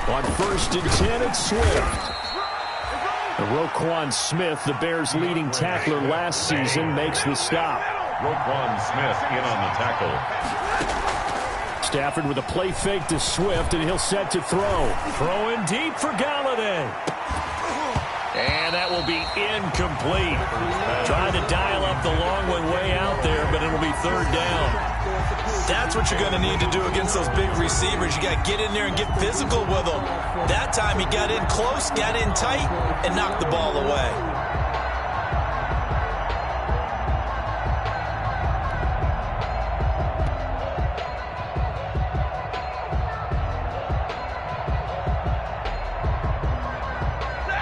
On 1st and 10, it's Swift. Roquan Smith, the Bears' leading tackler last season, makes the stop. Roquan Smith in on the tackle. Stafford with a play fake to Swift, and he'll set to throw. Throwing deep for Galladay. And that will be incomplete. Trying to dial up the long one way out there, but it'll be 3rd down. That's what you're going to need to do against those big receivers. You got to get in there and get physical with them. That time he got in close, got in tight, and knocked the ball away.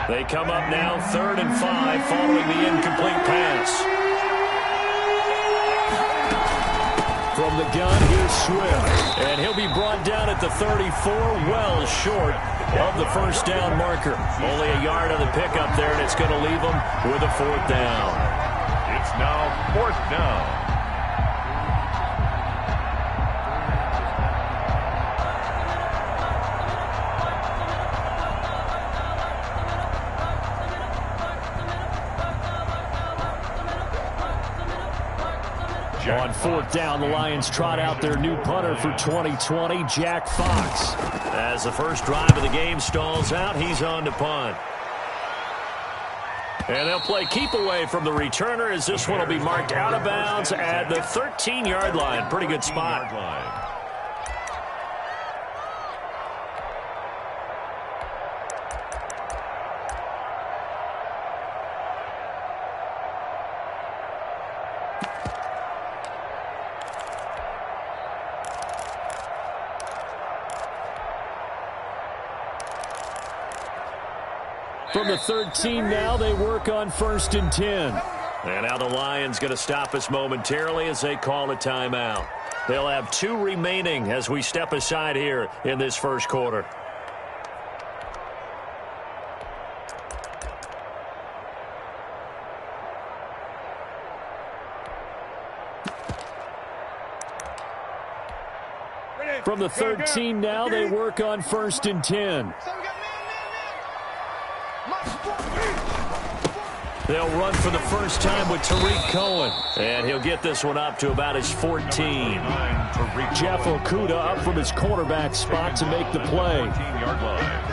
They come up now 3rd and 5 following the incomplete pass. From the gun, here's Swift. And he'll be brought down at the 34, well short of the 1st down marker. Only a yard on the pickup there, and it's going to leave them with a 4th down. It's now 4th down. On 4th down, the Lions trot out their new punter for 2020, Jack Fox. As the first drive of the game stalls out, he's on to punt. And they'll play keep away from the returner as this one will be marked out of bounds at the 13-yard line. Pretty good spot. From the 13 now, they work on 1st and 10. And now the Lions going to stop us momentarily as they call a timeout. They'll have 2 remaining as we step aside here in this first quarter. From the 13 now, they work on 1st and 10. They'll run for the first time with Tariq Cohen. And he'll get this one up to about his 14. Jeff Okudah up from his cornerback spot to make the play.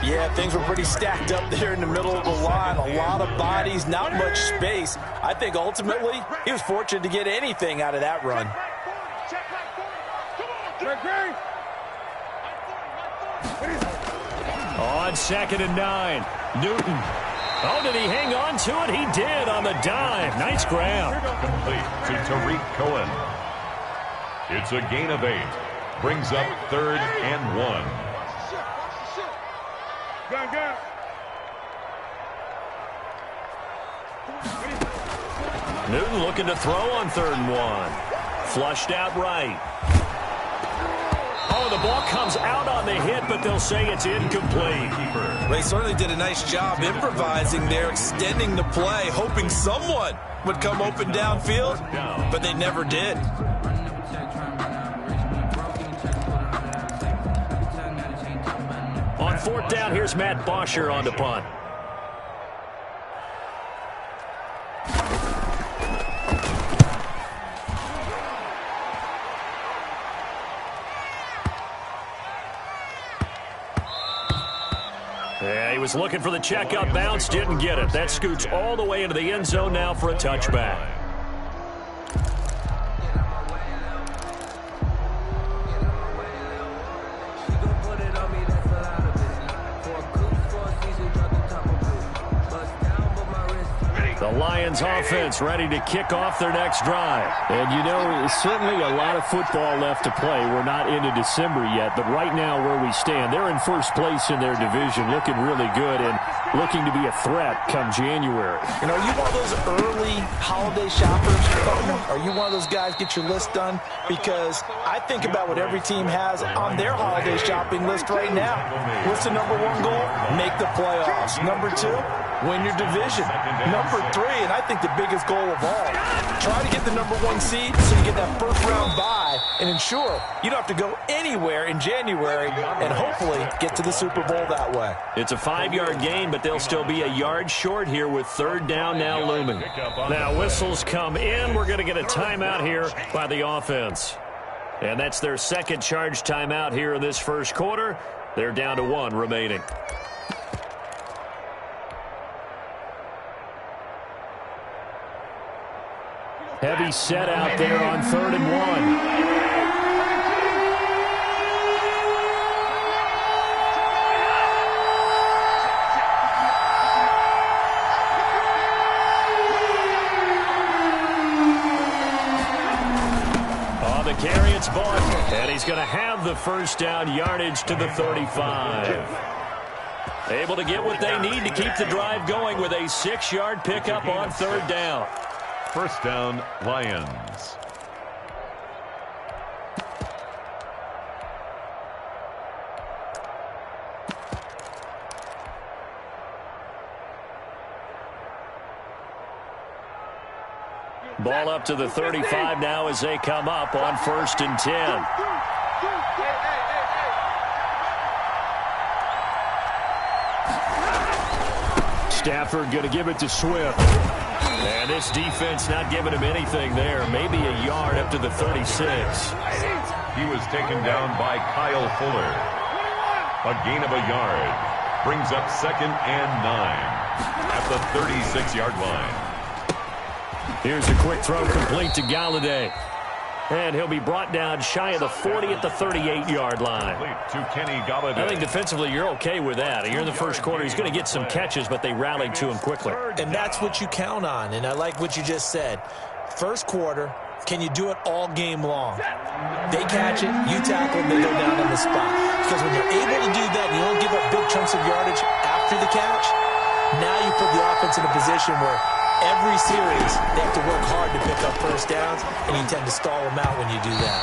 Yeah, things were pretty stacked up there in the middle of the line. A lot of bodies, not much space. I think ultimately he was fortunate to get anything out of that run. On 2nd and 9, Newton. Oh, did he hang on to it? He did on the dive. Nice grab. Complete to Tariq Cohen. It's a gain of 8. Brings up 3rd and 1. Newton looking to throw on 3rd and 1. Flushed out right. Oh, the ball comes out on the hit, but they'll say it's incomplete. They certainly did a nice job improvising there, extending the play, hoping someone would come open downfield, but they never did. On 4th down, here's Matt Bosher on the punt. Yeah, he was looking for the checkup bounce, didn't get it. That scoots all the way into the end zone now for a touchback. The Lions offense ready to kick off their next drive. And, you know, certainly a lot of football left to play. We're not into December yet, but right now where we stand, they're in first place in their division, looking really good and looking to be a threat come January. You know, are you one of those early holiday shoppers? Are you one of those guys get your list done? Because I think about what every team has on their holiday shopping list right now. What's the #1 goal? Make the playoffs. #2, win your division. Number 3, and I think the biggest goal of all, try to get the number 1 seed so you get that first-round bye and ensure you don't have to go anywhere in January and hopefully get to the Super Bowl that way. It's a 5-yard gain, but they'll still be a yard short here with third down now looming. Now whistles come in. We're going to get a timeout here by the offense. And that's their second charge timeout here in this first quarter. They're down to 1 remaining. Heavy set out there on 3rd and 1. Carry, it's Vaughn, and he's going to have the first down yardage to the 35. Able to get what they need to keep the drive going with a 6-yard pickup on 3rd down. First down, Lions. Ball up to the 35 now as they come up on 1st and 10. Stafford going to give it to Swift. And this defense not giving him anything there. Maybe a yard up to the 36. He was taken down by Kyle Fuller. A gain of a yard. Brings up 2nd and 9 at the 36-yard line. Here's a quick throw complete to Galladay. And he'll be brought down shy of the 40 at the 38-yard line. To Kenny Galladay. I think defensively you're okay with that. Here in the first quarter, he's going to get some catches, but they rallied to him quickly. And that's what you count on, and I like what you just said. First quarter, can you do it all game long? They catch it, you tackle, and they go down on the spot. Because when you're able to do that, and you don't give up big chunks of yardage after the catch, now you put the offense in a position where every series, they have to work hard to pick up first downs, and you tend to stall them out when you do that.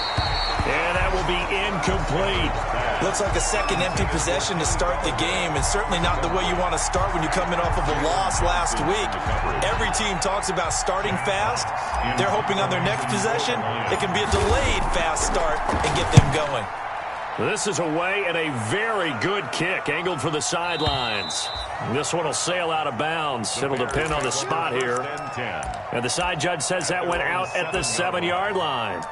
And that will be incomplete. Looks like a second empty possession to start the game, and certainly not the way you want to start when you're coming off of a loss last week. Every team talks about starting fast. They're hoping on their next possession, it can be a delayed fast start and get them going. This is away and a very good kick, angled for the sidelines. This one will sail out of bounds. It'll depend on the spot here. And the side judge says that went out at the 7-yard line.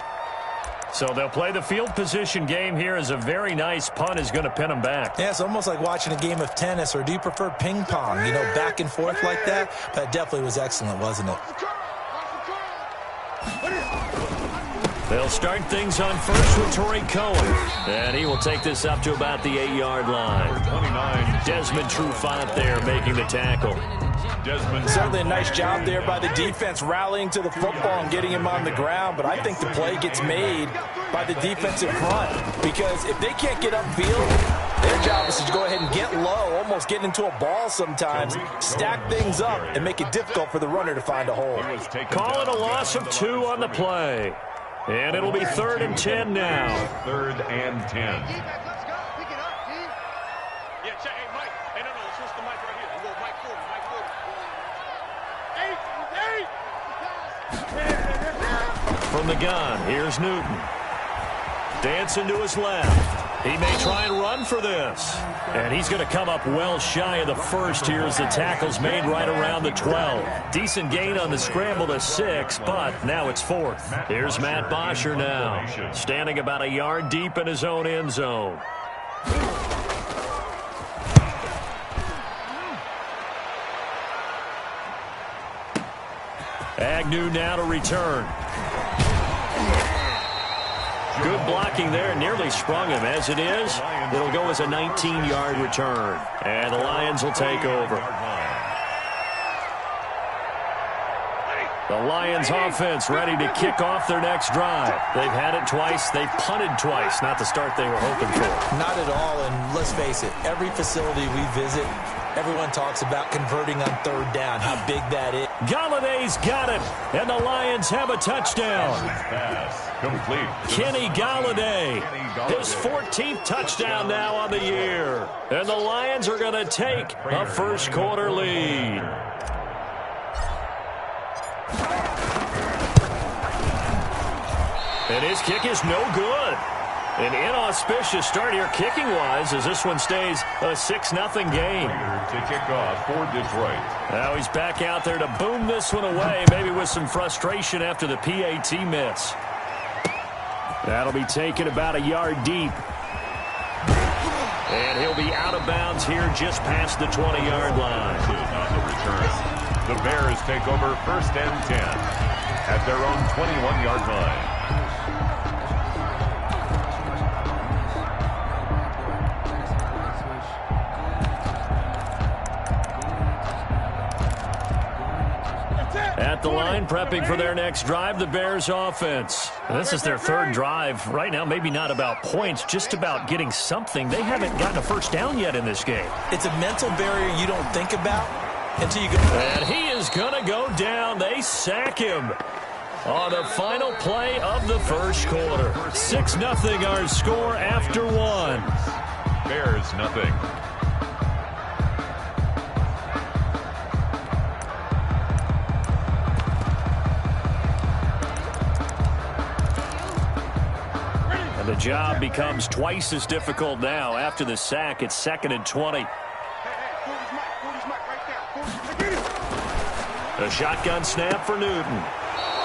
So they'll play the field position game here as a very nice punt is going to pin them back. Yeah, it's almost like watching a game of tennis, or do you prefer ping pong? You know, back and forth like that? That definitely was excellent, wasn't it? They'll start things on first with Torrey Cohen. And he will take this up to about the 8-yard line. 29. Desmond Trufant there making the tackle. Certainly a nice job there by the defense rallying to the football and getting him on the ground, but I think the play gets made by the defensive front, because if they can't get upfield, their job is to go ahead and get low, almost get into a ball sometimes, stack things up, and make it difficult for the runner to find a hole. Call it a loss of 2 on the play. And it'll be 3rd and 10 now. 3rd and 10. From the gun, here's Newton. Dancing to his left. He may try and run for this. And he's going to come up well shy of the first here as the tackle's made right around the 12. Decent gain on the scramble to 6, but now it's 4th. Here's Matt Bosher now, standing about a yard deep in his own end zone. Agnew now to return. Good blocking there, nearly sprung him. As it is, it'll go as a 19-yard return. And the Lions will take over. The Lions offense ready to kick off their next drive. They've had it twice. They've punted twice. Not the start they were hoping for. Not at all, and let's face it, every facility we visit, Everyone talks about converting on third down, how big that is. Galladay's got it, and the Lions have a touchdown. Pass complete. Kenny Galladay, his 14th touchdown now on the year. And the Lions are going to take a first-quarter lead. And his kick is no good. An inauspicious start here kicking-wise as this one stays a 6-0 game. To kick off for Detroit. Now he's back out there to boom this one away, maybe with some frustration after the PAT miss. That'll be taken about a yard deep. And he'll be out of bounds here just past the 20-yard line. On the return. The Bears take over 1st and 10 at their own 21-yard line. At the line, prepping for their next drive, the Bears offense. This is their third drive. Right now, maybe not about points, just about getting something. They haven't gotten a first down yet in this game. It's a mental barrier you don't think about until you go. And he is going to go down. They sack him on the final play of the first quarter. 6-0 our score after one. Bears nothing. And the job becomes twice as difficult now. After the sack, it's 2nd and 20. A shotgun snap for Newton.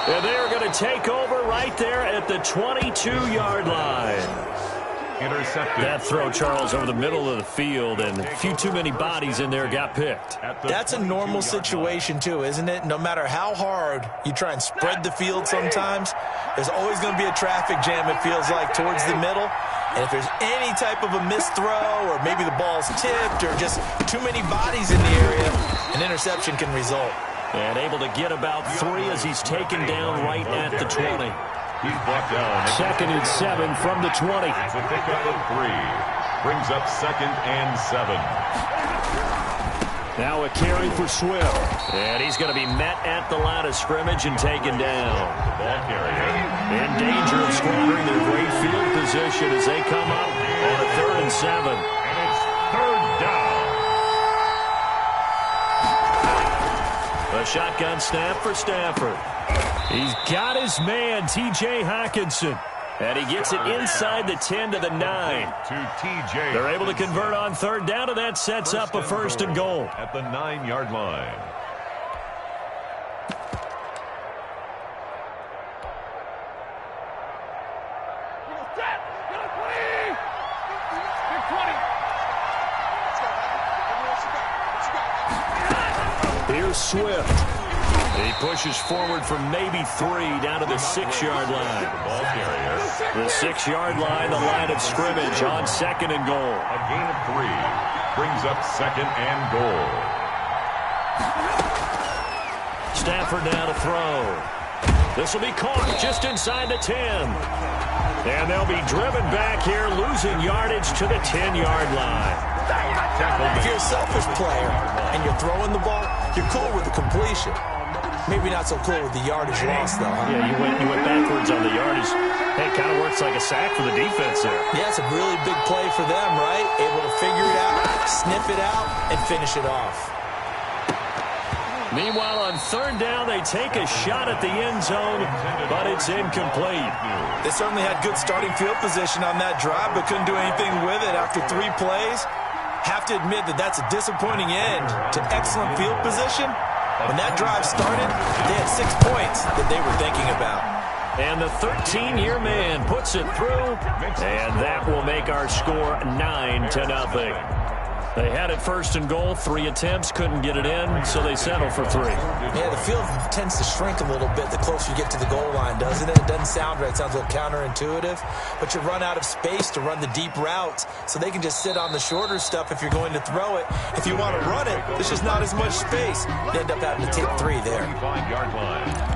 And they're going to take over right there at the 22-yard line. Intercepted. That throw, Charles, over the middle of the field, and a few too many bodies in there got picked. That's a normal situation, too, isn't it? No matter how hard you try and spread the field sometimes, there's always going to be a traffic jam, it feels like, towards the middle. And if there's any type of a missed throw or maybe the ball's tipped or just too many bodies in the area, an interception can result. And able to get about 3 as he's taken down right at the 20. He's brought down. 2nd and 7 from the 20. It's a pickup of 3. Brings up 2nd and 7. Now a carry for Swift. And he's going to be met at the line of scrimmage and taken down. Ball carrier. In danger of squandering their great field position as they come up on a 3rd and 7. And it's 3rd down. A shotgun snap for Stafford. He's got his man, T.J. Hockenson. And he gets it inside the 10 to the 9. To T.J. They're able to convert on 3rd down, and that sets up a 1st and goal. At the 9-yard line. Here's Swift. He pushes forward for maybe 3 down to the 6-yard line. Ball carrier. The 6-yard line, the line of scrimmage on 2nd and goal. A gain of 3. Brings up 2nd and goal. Stafford now to throw. This will be caught just inside the 10. And they'll be driven back here, losing yardage to the 10-yard line. If you're a selfish player and you're throwing the ball, you're cool with the completion. Maybe not so cool with the yardage loss, though. Huh? Yeah, you went backwards on the yardage. Hey, it kind of works like a sack for the defense there. Yeah, it's a really big play for them, right? Able to figure it out, sniff it out, and finish it off. Meanwhile, on 3rd down, they take a shot at the end zone, but it's incomplete. They certainly had good starting field position on that drive, but couldn't do anything with it after 3 plays. Have to admit that that's a disappointing end to excellent field position. When that drive started, they had 6 points that they were thinking about. And the 13-year man puts it through, and that will make our score 9-0. They had it 1st and goal, 3 attempts, couldn't get it in, so they settle for 3. Yeah, the field tends to shrink a little bit the closer you get to the goal line, doesn't it? It doesn't sound right. It sounds a little counterintuitive. But you run out of space to run the deep routes, so they can just sit on the shorter stuff if you're going to throw it. If you want to run it, there's just not as much space. You end up having to take 3 there. 5-yard line.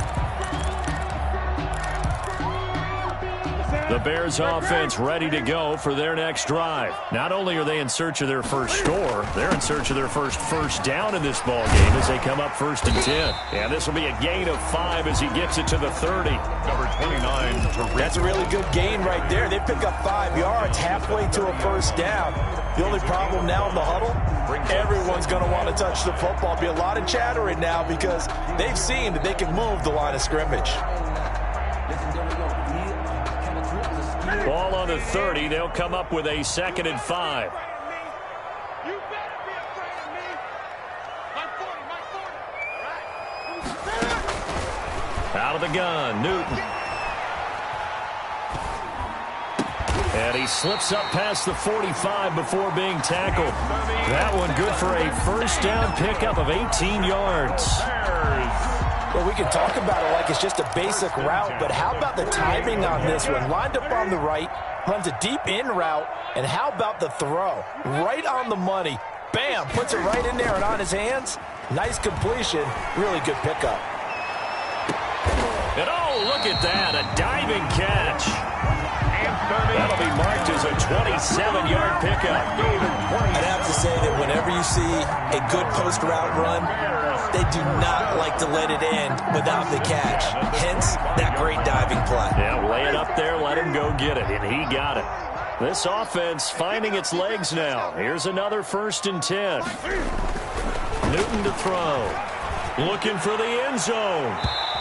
The Bears offense ready to go for their next drive. Not only are they in search of their first score, they're in search of their first down in this ball game as they come up 1st and 10. And this will be a gain of 5 as he gets it to the 30. Number 29. That's a really good gain right there. They pick up 5 yards halfway to a first down. The only problem now in the huddle, everyone's going to want to touch the football. Be a lot of chattering now because they've seen that they can move the line of scrimmage. Ball on the 30. They'll come up with a 2nd and 5. Out of the gun, Newton. And he slips up past the 45 before being tackled. That one good for a first down pickup of 18 yards. Well, we can talk about it like it's just a basic route, but how about the timing on this one? Lined up on the right, runs a deep in route, and how about the throw? Right on the money. Bam, puts it right in there and on his hands. Nice completion, really good pickup. And oh, look at that, a diving catch. That'll be marked as a 27-yard pickup. I'd have to say that whenever you see a good post route run, they do not like to let it end without the catch. Hence, that great diving play. Yeah, lay it up there, let him go get it, and he got it. This offense finding its legs now. Here's another 1st and 10. Newton to throw. Looking for the end zone.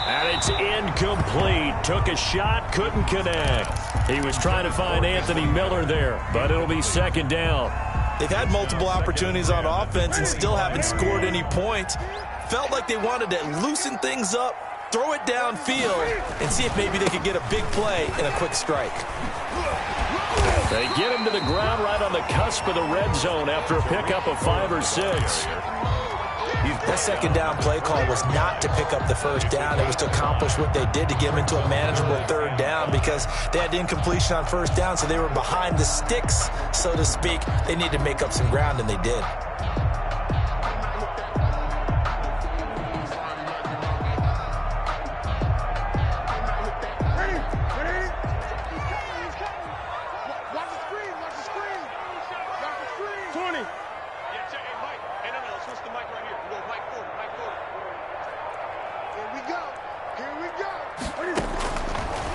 And it's incomplete. Took a shot, couldn't connect. He was trying to find Anthony Miller there, but it'll be 2nd down. They've had multiple opportunities on offense and still haven't scored any points. Felt like they wanted to loosen things up, throw it downfield, and see if maybe they could get a big play and a quick strike. They get him to the ground right on the cusp of the red zone after a pickup of 5 or 6. That 2nd down play call was not to pick up the first down. It was to accomplish what they did to get them into a manageable 3rd down because they had incompletion on 1st down, so they were behind the sticks, so to speak. They needed to make up some ground, and they did.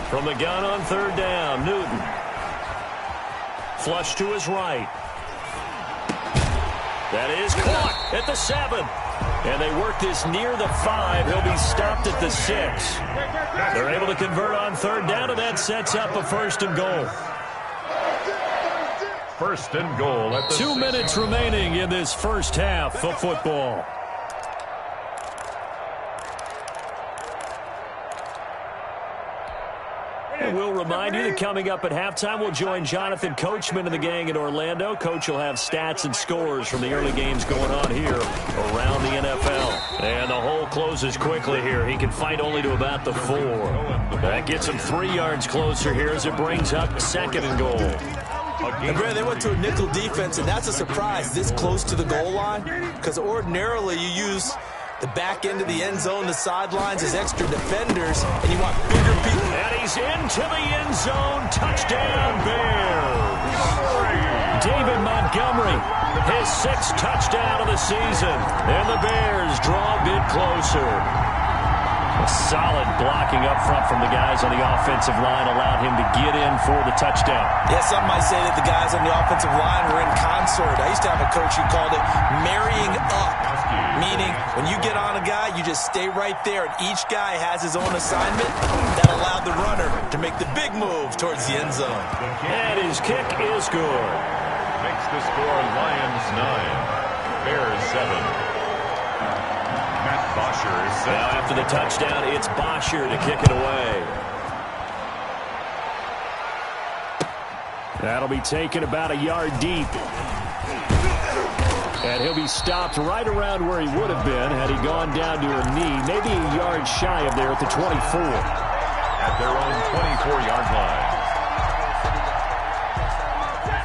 From the gun on 3rd down, Newton. Flush to his right. That is caught at the 7. And they work this near the 5. He'll be stopped at the 6. They're able to convert on 3rd down, and that sets up a 1st and goal. 1st and goal at the 2 minutes remaining in this first half of football. And we'll remind you that coming up at halftime, we'll join Jonathan Coachman and the gang in Orlando. Coach will have stats and scores from the early games going on here around the NFL. And the hole closes quickly here. He can fight only to about the 4. That gets him 3 yards closer here as it brings up 2nd and goal. And Brad, they went to a nickel defense, and that's a surprise this close to the goal line because ordinarily you use the back end of the end zone, the sidelines as extra defenders, and you want bigger people. And he's into the end zone. Touchdown, Bears. David Montgomery, his 6th touchdown of the season. And the Bears draw a bit closer. A solid blocking up front from the guys on the offensive line allowed him to get in for the touchdown. Yeah, some might say that the guys on the offensive line were in concert. I used to have a coach who called it marrying up, meaning when you get on a guy, you just stay right there, and each guy has his own assignment. That allowed the runner to make the big move towards the end zone. And his kick is good. Makes the score Lions 9, Bears 7. Bosher is set. Now after the touchdown, it's Bosher to kick it away. That'll be taken about a yard deep. And he'll be stopped right around where he would have been had he gone down to a knee, maybe a yard shy of there at the 24. At their own 24-yard line.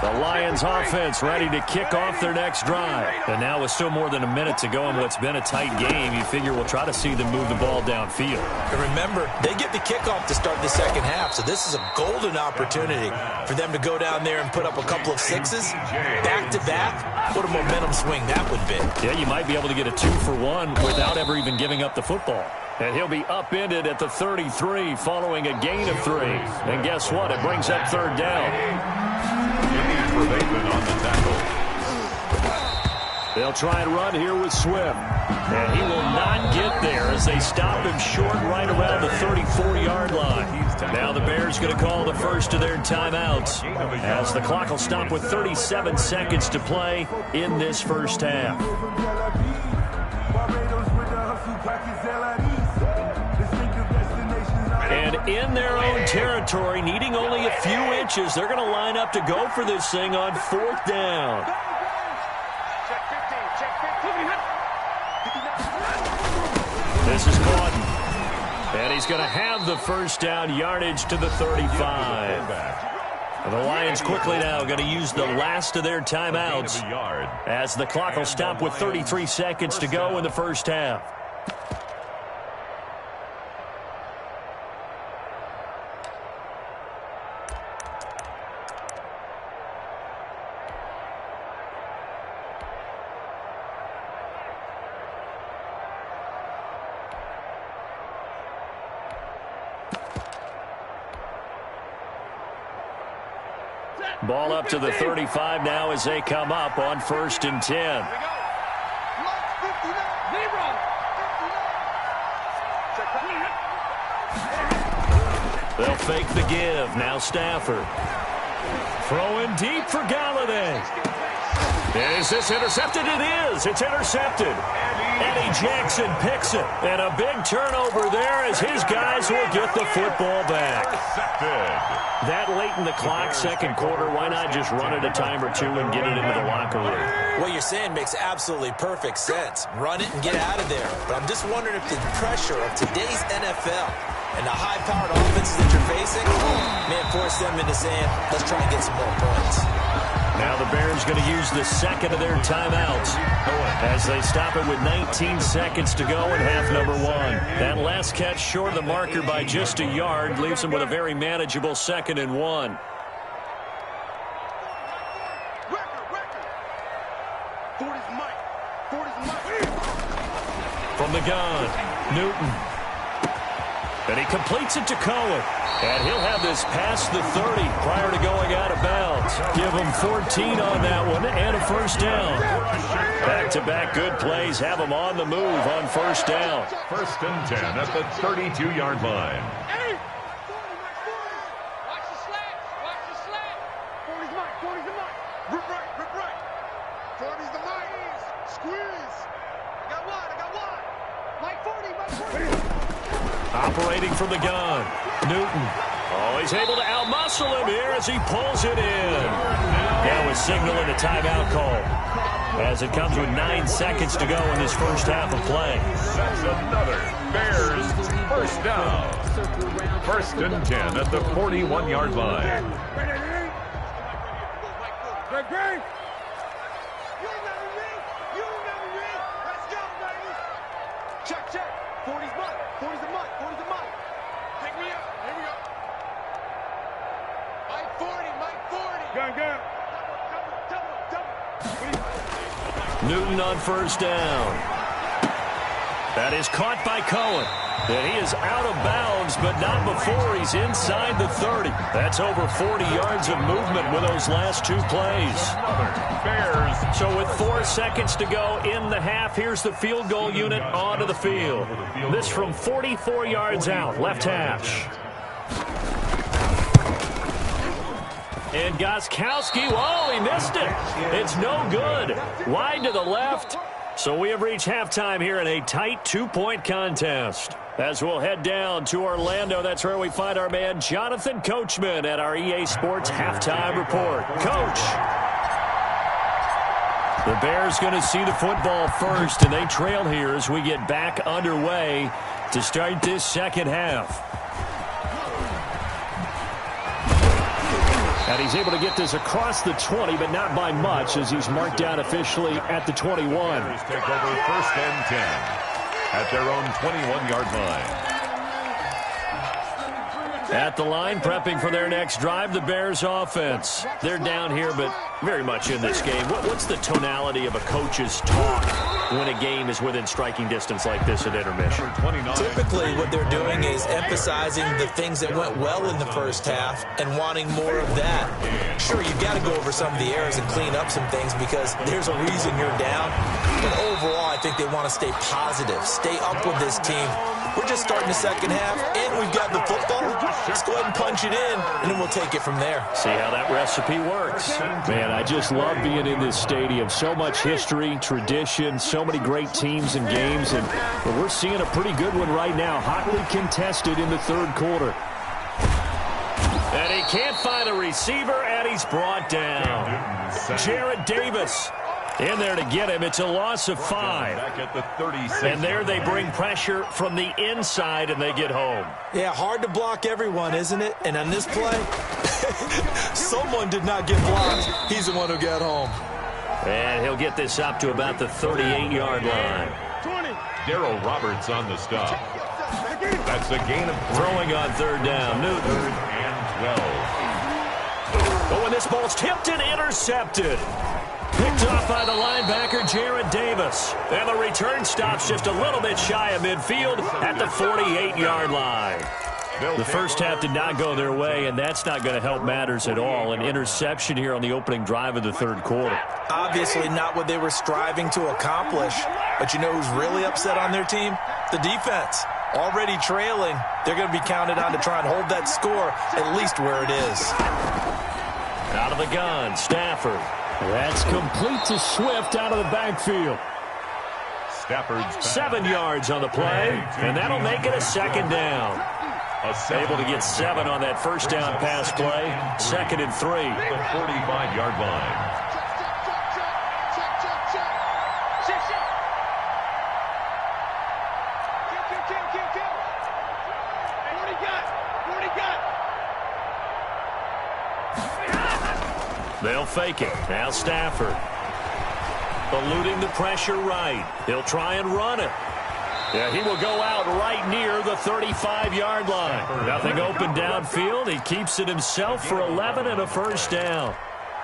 The Lions offense ready to kick off their next drive. And now with still more than a minute to go in what's been a tight game, you figure we'll try to see them move the ball downfield. And remember, they get the kickoff to start the second half, so this is a golden opportunity for them to go down there and put up a couple of sixes back-to-back. What a momentum swing that would be. Yeah, you might be able to get a 2-for-1 without ever even giving up the football. And he'll be upended at the 33 following a gain of 3. And guess what? It brings up third down. On the tackle. They'll try and run here with Swift. And he will not get there as they stop him short right around the 34-yard line. Now the Bears going to call the first of their timeouts as the clock will stop with 37 seconds to play in this first half. And in their own territory, needing only a few inches, they're going to line up to go for this thing on fourth down. This is Cawden. And he's going to have the first down yardage to the 35. And the Lions quickly now going to use the last of their timeouts as the clock will stop with 33 seconds to go in the first half. Ball up to the 35 now as they come up on 1st and 10. They'll fake the give. Now Stafford. Throwing deep for Galladay. Is this intercepted? It is. It's intercepted. Eddie Jackson picks it. And a big turnover there as his guys will get the football back. That late in the clock, second quarter, why not just run it a time or two and get it into the locker room? What you're saying makes absolutely perfect sense. Run it and get out of there. But I'm just wondering if the pressure of today's NFL and the high-powered offenses that you're facing may force them into saying, let's try and get some more points. Now the Bears going to use the second of their timeouts as they stop it with 19 seconds to go in half number 1. That last catch short of the marker by just a yard leaves them with a very manageable 2nd and 1. From the gun, Newton. And he completes it to Cohen. And he'll have this past the 30 prior to going out of bounds. Give him 14 on that one and a first down. Back-to-back good plays have him on the move on first down. 1st and 10 at the 32-yard line. Watch the slant. Watch the slant. 40's the mic. 40's the mic. Rip right. Rip right. 40's the mic. Squeeze. I got one. Mike 40. Mike 40. Operating from the gun, Newton. Oh, he's able to outmuscle him here as he pulls it in. That was signaling a timeout call as it comes with 9 seconds to go in this first half of play. That's another Bears first down. 1st and 10 at the 41-yard line. Greg. You never read. Let's go, baby. Check. 40's mine. 40's the mic. 40's the mic. Pick me up. Here we go. Mike 40. Gun. Double. Newton on first down. That is caught by Cohen. And he is out of bounds, but not before he's inside the 30. That's over 40 yards of movement with those last 2 plays. Bears. So with 4 seconds to go in the half, here's the field goal unit onto the field. This from 44 yards out, left hash. And Gostkowski, whoa, he missed it. It's no good. Wide to the left. So we have reached halftime here in a tight 2-point contest. As we'll head down to Orlando, that's where we find our man Jonathan Coachman at our EA Sports Halftime Report. Coach. The Bears going to see the football first, and they trail here as we get back underway to start this second half. And he's able to get this across the 20, but not by much, as he's marked down officially at the 21. Bears take over 1st and 10 at their own 21-yard line. At the line, prepping for their next drive, the Bears offense. They're down here, but very much in this game. What's the tonality of a coach's talk when a game is within striking distance like this at intermission? Typically, what they're doing is emphasizing the things that went well in the first half and wanting more of that. Sure, you've got to go over some of the errors and clean up some things because there's a reason you're down. But overall, I think they want to stay positive, stay up with this team. We're just starting the second half, and we've got the football. Let's go ahead and punch it in, and then we'll take it from there. See how that recipe works. Man, I just love being in this stadium. So much history, tradition, so many great teams and games, and we're seeing a pretty good one right now, hotly contested in the third quarter. And he can't find a receiver, and he's brought down. Jared Davis in there to get him. It's a loss of 5. And there they bring pressure from the inside, and they get home. Yeah, hard to block everyone, isn't it? And on this play, someone did not get blocked. He's the one who got home. And he'll get this up to about the 38-yard line. Darryl Roberts on the stop. That's a gain of 3. Throwing on 3rd down. Newton. 3rd and 12. Oh, and this ball's tipped and intercepted. Picked off by the linebacker, Jared Davis. And the return stops just a little bit shy of midfield at the 48-yard line. The first half did not go their way, and that's not going to help matters at all. An interception here on the opening drive of the third quarter. Obviously not what they were striving to accomplish. But you know who's really upset on their team? The defense. Already trailing. They're going to be counted on to try and hold that score at least where it is. Out of the gun, Stafford. That's complete to Swift out of the backfield. Stafford's 7 yards on the play, and that'll make it a 2nd down. Able to get 7 on that first down pass play. 2nd and 3. The 45-yard line. They'll fake it. Now Stafford. Eluding the pressure right. He'll try and run it. Yeah, he will go out right near the 35-yard line. Nothing open downfield. He keeps it himself for 11 and a first down.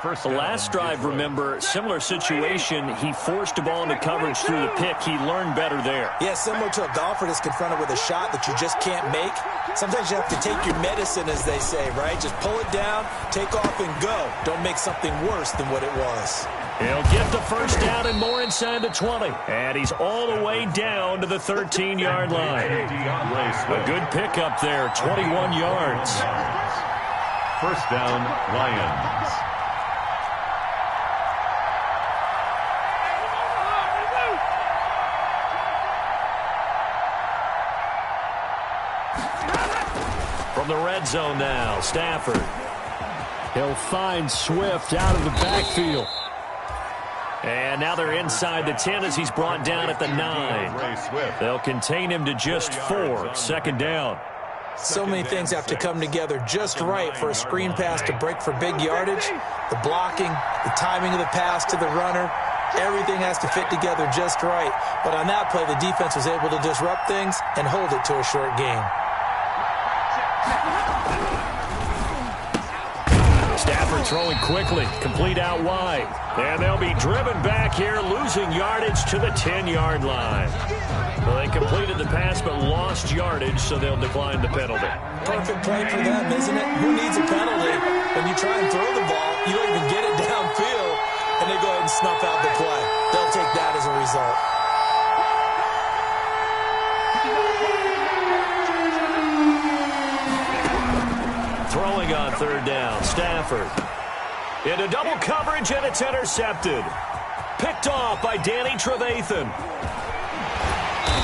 The last drive, remember, similar situation. He forced a ball into coverage through the pick. He learned better there. Yeah, similar to a golfer that's confronted with a shot that you just can't make. Sometimes you have to take your medicine, as they say, right? Just pull it down, take off, and go. Don't make something worse than what it was. He'll get the first down and more inside the 20. And he's all the way down to the 13-yard line. A good pickup there, 21 yards. First down, Lions. From the red zone now, Stafford. He'll find Swift out of the backfield. And now they're inside the 10 as he's brought down at the 9. They'll contain him to just 4. 2nd down. So many things have to come together just right for a screen pass to break for big yardage. The blocking, the timing of the pass to the runner, everything has to fit together just right. But on that play, the defense was able to disrupt things and hold it to a short game. Stafford throwing quickly, complete out wide. And they'll be driven back here, losing yardage to the 10-yard line. Well, they completed the pass but lost yardage, so they'll decline the penalty. Perfect play for them, isn't it? Who needs a penalty? When you try and throw the ball, you don't even get it downfield, and they go ahead and snuff out the play. They'll take that as a result. Throwing on 3rd down, Stafford. Into double coverage, and it's intercepted. Picked off by Danny Trevathan.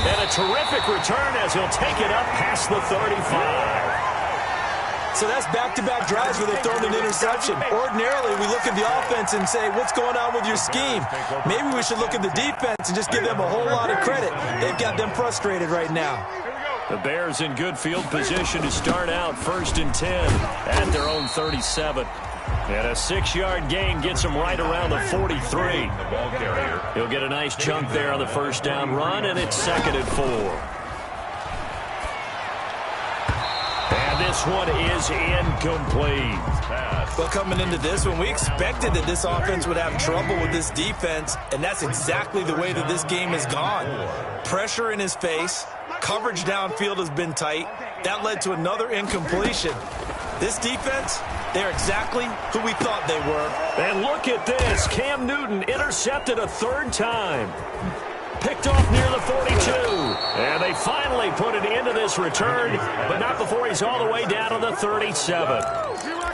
And a terrific return as he'll take it up past the 35. So that's back-to-back drives where they've thrown an interception. Ordinarily, we look at the offense and say, what's going on with your scheme? Maybe we should look at the defense and just give them a whole lot of credit. They've got them frustrated right now. The Bears in good field position to start out 1st and 10 at their own 37. And a 6-yard gain gets him right around the 43. The ball carrier. He'll get a nice chunk there on the first down run, and it's 2nd and 4. And this one is incomplete. Well, coming into this one, we expected that this offense would have trouble with this defense, and that's exactly the way that this game has gone. Pressure in his face, coverage downfield has been tight. That led to another incompletion. This defense, they're exactly who we thought they were. And look at this. Cam Newton intercepted a 3rd time. Picked off near the 42. And they finally put an end to this return, but not before he's all the way down to the 37.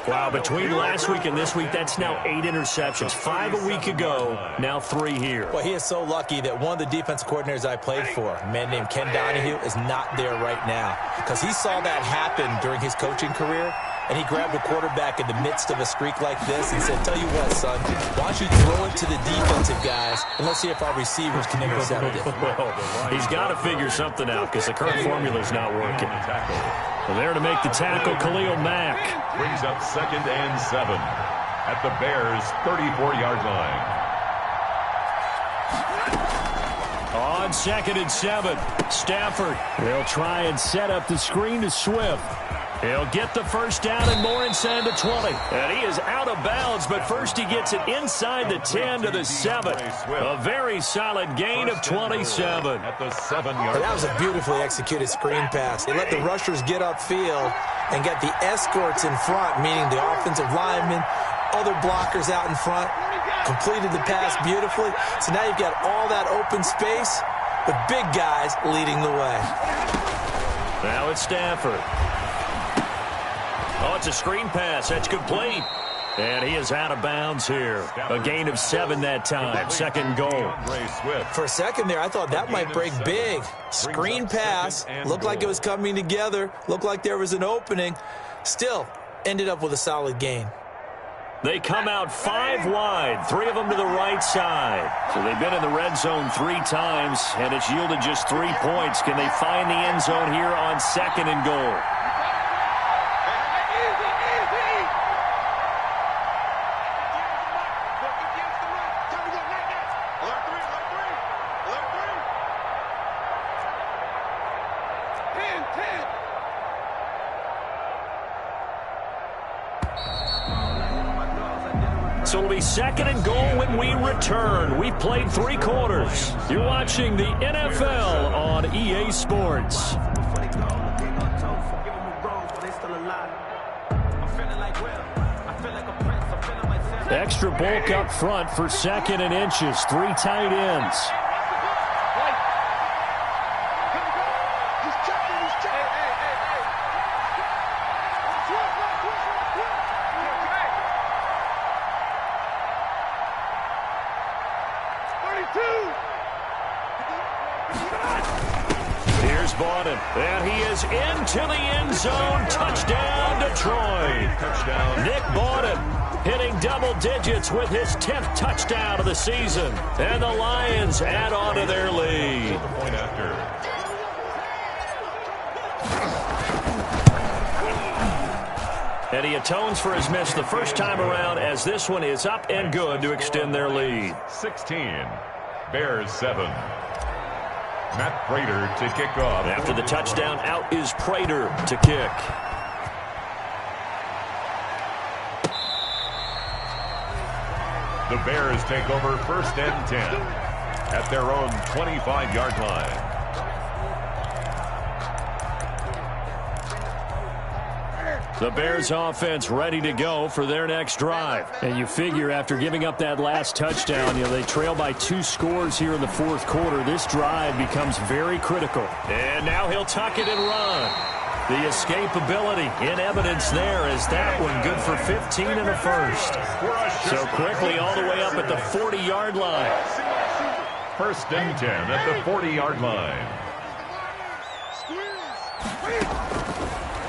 Wow, between last week and this week, that's now 8 interceptions. 5 a week ago, now 3 here. Well, he is so lucky that one of the defensive coordinators I played for, a man named Ken Donahue, is not there right now, because he saw that happen during his coaching career, and he grabbed a quarterback in the midst of a streak like this and said, tell you what, son, why don't you throw it to the defensive guys, and let's see if our receivers can intercept it. Well, he's got to figure something out because the current formula's not working. Well, there to make the tackle, Khalil Mack. Brings up 2nd and 7 at the Bears' 34-yard line. On 2nd and 7, Stafford. They'll try and set up the screen to Swift. He'll get the first down and more inside the 20. And he is out of bounds, but first he gets it inside the 10 to the 7. A very solid gain of 27. At the 7-yard line. That was a beautifully executed screen pass. They let the rushers get upfield and got the escorts in front, meaning the offensive linemen, other blockers out in front, completed the pass beautifully. So now you've got all that open space with big guys leading the way. Now it's Stafford. Oh, it's a screen pass. That's complete. And he is out of bounds here. A gain of 7 that time. 2nd goal. For a second there, I thought that might break big. Screen pass. Looked like it was coming together. Looked like there was an opening. Still, ended up with a solid gain. They come out 5 wide, 3 of them to the right side. So they've been in the red zone 3 times, and it's yielded just 3 points. Can they find the end zone here on 2nd and goal? So it'll be 2nd and goal when we return. We've played 3 quarters. You're watching the NFL on EA Sports. Extra bulk up front for 2nd and inches. 3 tight ends. Here's Borden, and he is into the end zone. Touchdown, Detroit. Touchdown. Nick Borden hitting double digits with his 10th touchdown of the season. And the Lions add on to their lead. Point after. And he atones for his miss the first time around as this one is up and good to extend their lead. 16. Bears 7. Matt Prater to kick off. After the touchdown, out is Prater to kick. The Bears take over 1st and 10 at their own 25-yard line. The Bears offense ready to go for their next drive. And you figure after giving up that last touchdown, they trail by 2 scores here in the 4th quarter. This drive becomes very critical. And now he'll tuck it and run. The escapability in evidence there as that one good for 15 and a first. So quickly all the way up at the 40-yard line. 1st and 10 at the 40-yard line.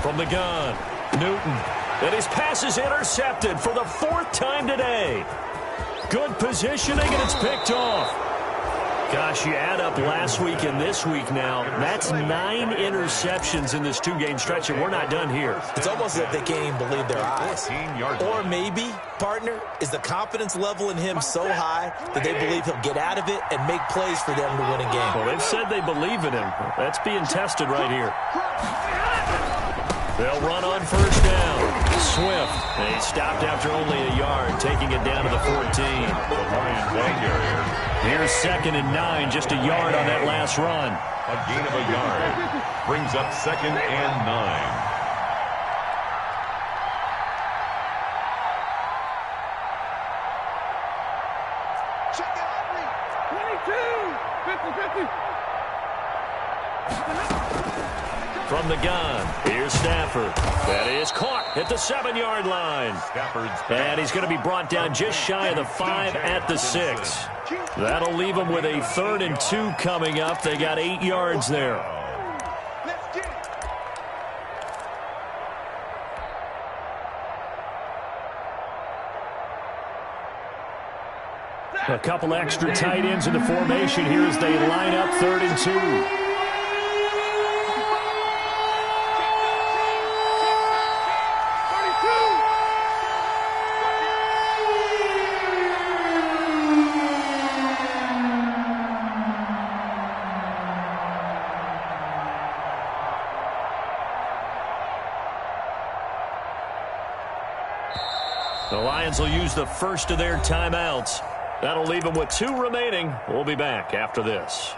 From the gun, Newton. And his pass is intercepted for the 4th time today. Good positioning, and it's picked off. Gosh, you add up last week and this week now. That's 9 interceptions in this 2-game stretch, and we're not done here. It's almost like they can't even believe their eyes. Or maybe, partner, is the confidence level in him so high that they believe he'll get out of it and make plays for them to win a game. Well, they've said they believe in him. That's being tested right here. They'll run on first down. Swift. They stopped after only a yard, taking it down to the 14. Here's 2nd and 9, just a yard on that last run. A gain of a yard brings up 2nd and 9. Check it out, 22, 50-50. From the gun, here's Stafford. That is caught at the 7-yard line. And he's going to be brought down just shy of the 5 at the 6. That'll leave them with a 3rd and 2 coming up. They got 8 yards there. Let's get it. A couple extra tight ends in the formation here as they line up 3rd and 2. The Lions will use the first of their timeouts. That'll leave them with 2 remaining. We'll be back after this.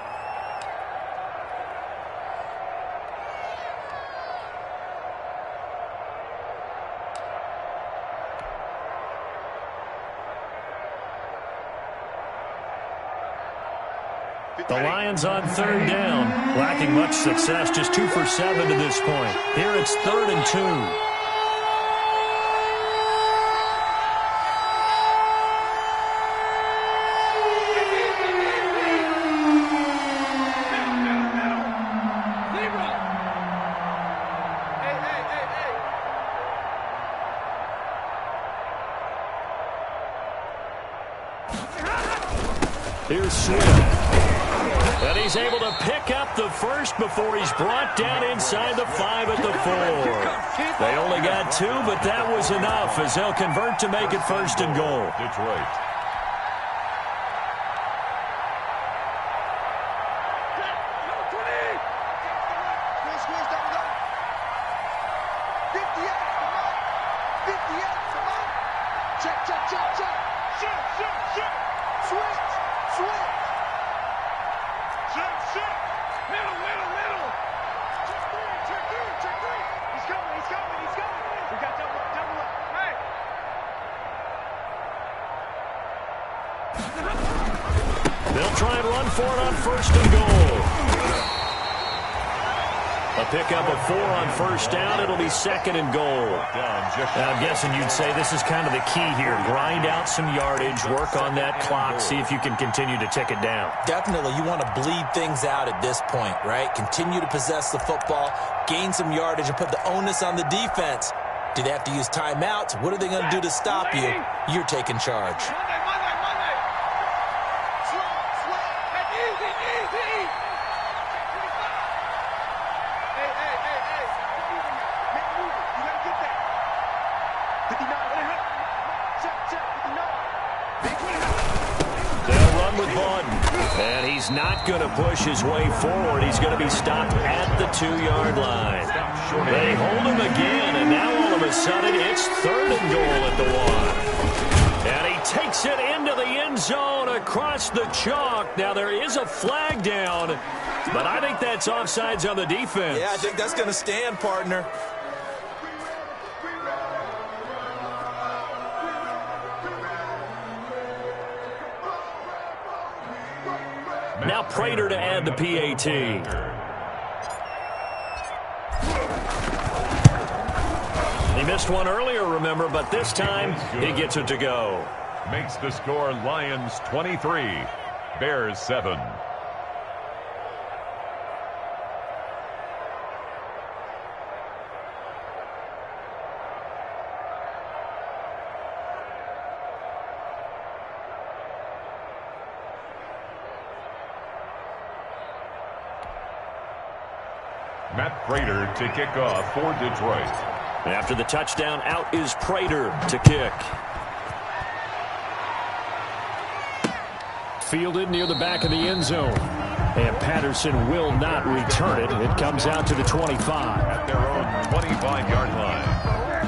The Lions on 3rd down. Lacking much success, just 2 for 7 to this point. Here it's 3rd and 2. Here's Swift. And he's able to pick up the first before he's brought down inside the 5 at the 4. They only got 2, but that was enough as they'll convert to make it 1st and goal. Detroit. They'll try and run for it on 1st and goal. A pickup of 4 on 1st down. It'll be 2nd and goal. And I'm guessing you'd say this is kind of the key here. Grind out some yardage, work on that clock, see if you can continue to tick it down. Definitely, you want to bleed things out at this point, right? Continue to possess the football, gain some yardage, and put the onus on the defense. Do they have to use timeouts? What are they going to do to stop you? You're taking charge. And he's not going to push his way forward. He's going to be stopped at the 2-yard line. They hold him again, and now all of a sudden it's 3rd and goal at the 1. And he takes it into the end zone across the chalk. Now there is a flag down, but I think that's offsides on the defense. Yeah, I think that's going to stand, partner. Now Prater to add the PAT. He missed one earlier, remember, but this time he gets it to go. Makes the score Lions 23, Bears 7. Matt Prater to kick off for Detroit. After the touchdown, out is Prater to kick. Fielded near the back of the end zone. And Patterson will not return it. It comes out to the 25. At their own 25-yard line.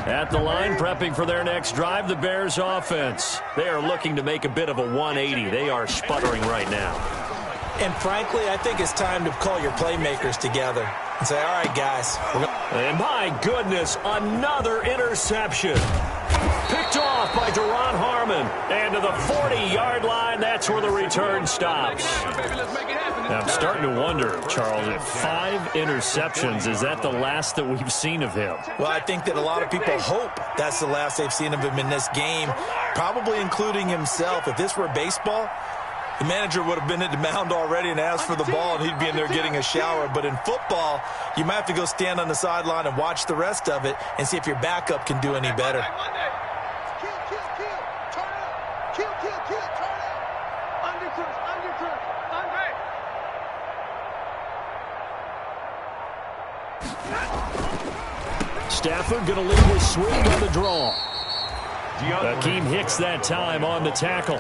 At the line, prepping for their next drive, the Bears offense. They are looking to make a bit of a 180. They are sputtering right now. And frankly, I think it's time to call your playmakers together and say, all right, guys. And my goodness, another interception. Picked off by Duron Harmon. And to the 40-yard line, that's where the return stops. Now, I'm starting to wonder, Charles, if 5 interceptions, is that the last that we've seen of him? Well, I think that a lot of people hope that's the last they've seen of him in this game, probably including himself. If this were baseball, the manager would have been at the mound already and asked for the ball, and he'd be in there getting a shower. But in football, you might have to go stand on the sideline and watch the rest of it and see if your backup can do any better. Stafford going to lead with swing on the draw. Akeem Hicks that time on the tackle.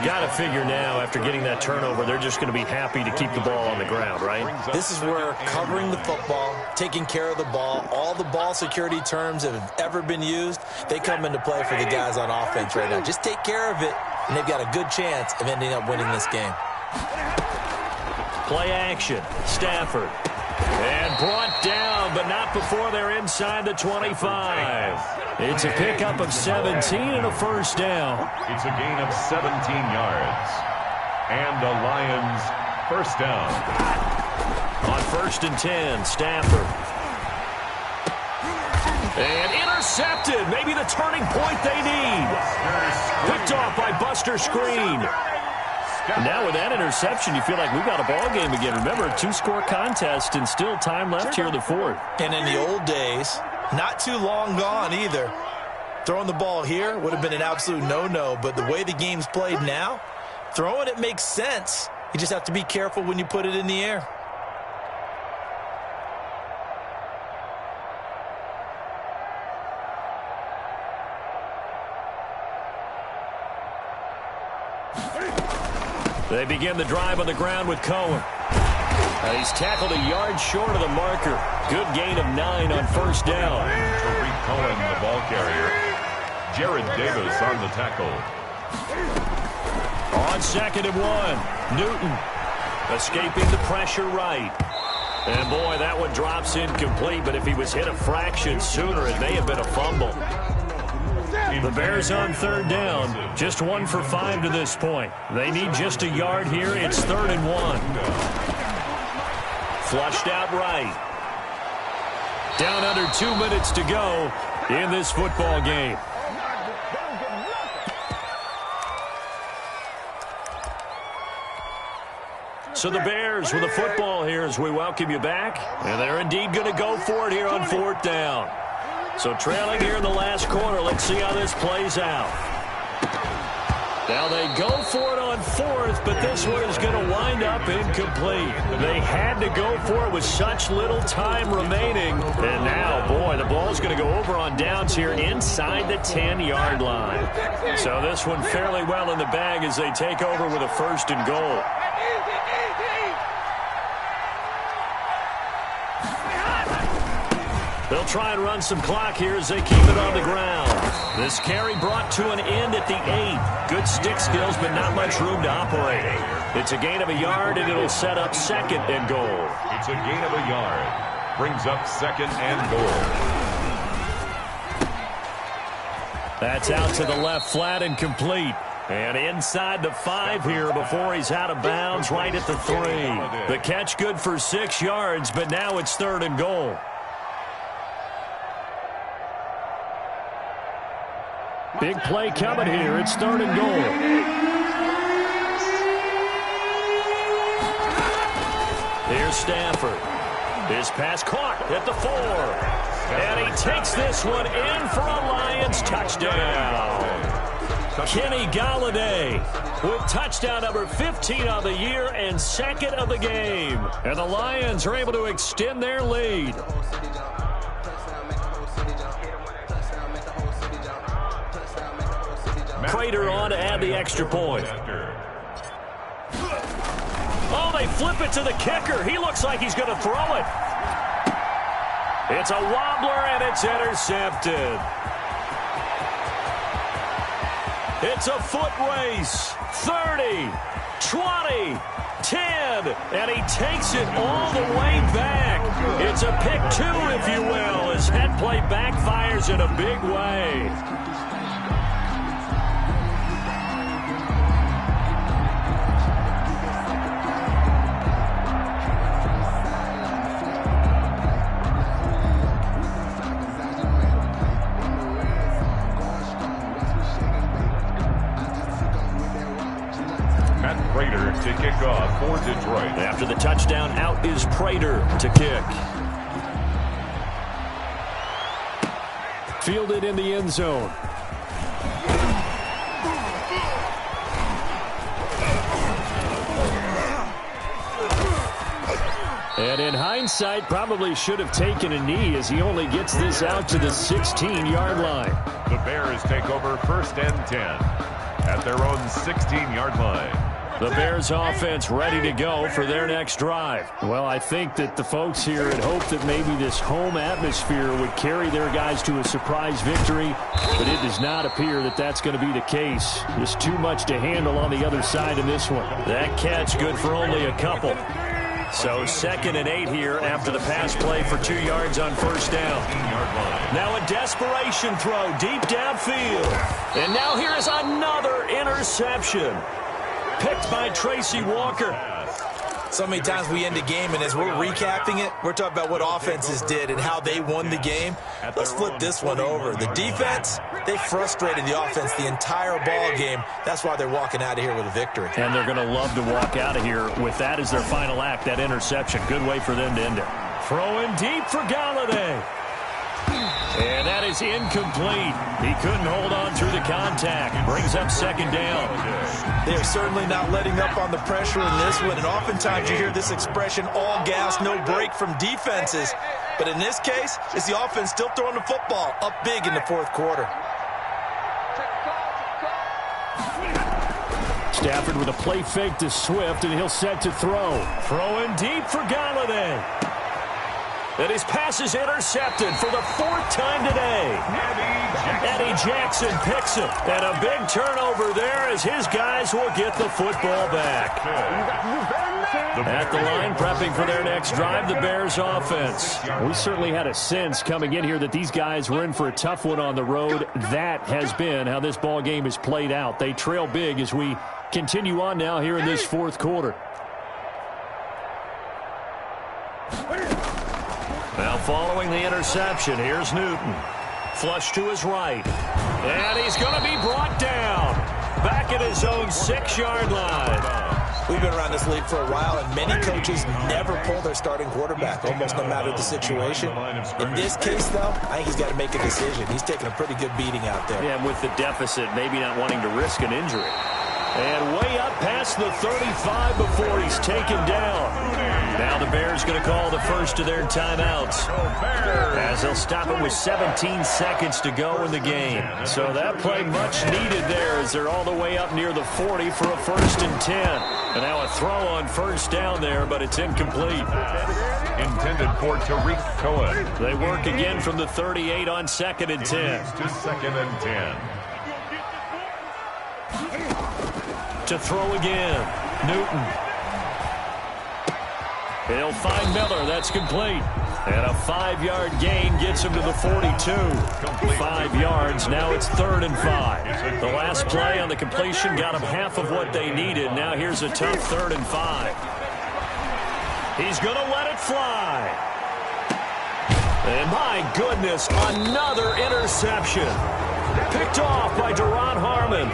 Got to figure now, after getting that turnover, they're just going to be happy to keep the ball on the ground, right? This is where covering the football, taking care of the ball, all the ball security terms that have ever been used, they come into play for the guys on offense right now. Just take care of it, and they've got a good chance of ending up winning this game. Play action. Stafford. And brought down, but not before they're inside the 25. It's a pickup of 17 and a first down. It's a gain of 17 yards. And the Lions first down. On 1st and 10, Stafford. And intercepted. Maybe the turning point they need. Picked off by Buster Screen. Now with that interception, you feel like we've got a ball game again. Remember, a 2-score contest and still time left here in the 4th. And in the old days, not too long gone either, throwing the ball here would have been an absolute no-no. But the way the game's played now, throwing it makes sense. You just have to be careful when you put it in the air. They begin the drive on the ground with Cohen. He's tackled a yard short of the marker. Good gain of 9 on 1st down. Tariq Cohen, the ball carrier. Jared Davis on the tackle. On 2nd and 1, Newton escaping the pressure right. And boy, that one drops incomplete, but if he was hit a fraction sooner, it may have been a fumble. The Bears on 3rd down, just 1 for 5 to this point. They need just a yard here. It's 3rd and 1. Flushed out right. Down under 2 minutes to go in this football game. So the Bears with the football here as we welcome you back. And they're indeed going to go for it here on 4th down. So trailing here in the last quarter. Let's see how this plays out. Now they go for it on 4th, but this one is going to wind up incomplete. They had to go for it with such little time remaining. And now, boy, the ball's going to go over on downs here inside the 10-yard line. So this one fairly well in the bag as they take over with a 1st and goal. They'll try and run some clock here as they keep it on the ground. This carry brought to an end at the 8. Good stick skills, but not much room to operate. It's a gain of a yard, and it'll set up 2nd and goal. It's a gain of a yard. Brings up 2nd and goal. That's out to the left flat and complete. And inside the 5 here before he's out of bounds right at the 3. The catch good for 6 yards, but now it's 3rd and goal. Big play coming here. It's 3rd and goal. Here's Stafford. His pass caught at the 4. And he takes this one in for a Lions touchdown. Kenny Golladay with touchdown number 15 on the year and second of the game. And the Lions are able to extend their lead. Prater on to add the extra point. Oh, they flip it to the kicker. He looks like he's going to throw it. It's a wobbler, and it's intercepted. It's a foot race. 30, 20, 10, and he takes it all the way back. It's a pick two, if you will, as that play backfires in a big way. Prater to kick off for Detroit. After the touchdown, out is Prater to kick. Fielded in the end zone. And in hindsight, probably should have taken a knee as he only gets this out to the 16-yard line. The Bears take over 1st and 10 at their own 16-yard line. The Bears offense ready to go for their next drive. Well, I think that the folks here had hoped that maybe this home atmosphere would carry their guys to a surprise victory, but it does not appear that that's going to be the case. Just too much to handle on the other side of this one. That catch good for only a couple. So 2nd and 8 here after the pass play for 2 yards on 1st down. Now a desperation throw deep downfield. And now here is another interception. Picked by Tracy Walker. So many times we end a game, and as we're recapping it, we're talking about what offenses did and how they won the game. Let's flip this one over. The defense, they frustrated the offense the entire ball game. That's why they're walking out of here with a victory. And they're going to love to walk out of here with that as their final act, that interception. Good way for them to end it. Throwing deep for Golladay. And that is incomplete. He couldn't hold on through the contact. Brings up 2nd down. They're certainly not letting up on the pressure in this one. And oftentimes you hear this expression, all gas, no break from defenses. But in this case, it's the offense still throwing the football up big in the 4th quarter. Stafford with a play fake to Swift, and he'll set to throw. Throwing deep for Golladay. And his pass is intercepted for the 4th time today. Eddie Jackson picks it. And a big turnover there as his guys will get the football back. At the line, prepping for their next drive, the Bears offense. We certainly had a sense coming in here that these guys were in for a tough one on the road. That has been how this ball game is played out. They trail big as we continue on now here in this 4th quarter. Now following the interception, here's Newton. Flush to his right. And he's going to be brought down. Back at his own 6-yard line. We've been around this league for a while, and many coaches never pull their starting quarterback, almost no matter the situation. In this case, though, I think he's got to make a decision. He's taking a pretty good beating out there. Yeah, with the deficit, maybe not wanting to risk an injury. And way up past the 35 before he's taken down. Now the Bears going to call the first of their timeouts, as they'll stop it with 17 seconds to go in the game. So that play much needed there as they're all the way up near the 40 for a 1st and 10. And now a throw on 1st down there, but it's incomplete. Intended for Tariq Cohen. They work again from the 38 on 2nd and 10. To 2nd and 10. To throw again, Newton. He'll find Miller. That's complete. And a 5-yard gain gets him to the 42. 5 yards. Now it's 3rd and 5. The last play on the completion got them half of what they needed. Now here's a tough 3rd and 5. He's going to let it fly. And my goodness, another interception. Picked off by Deron Harmon.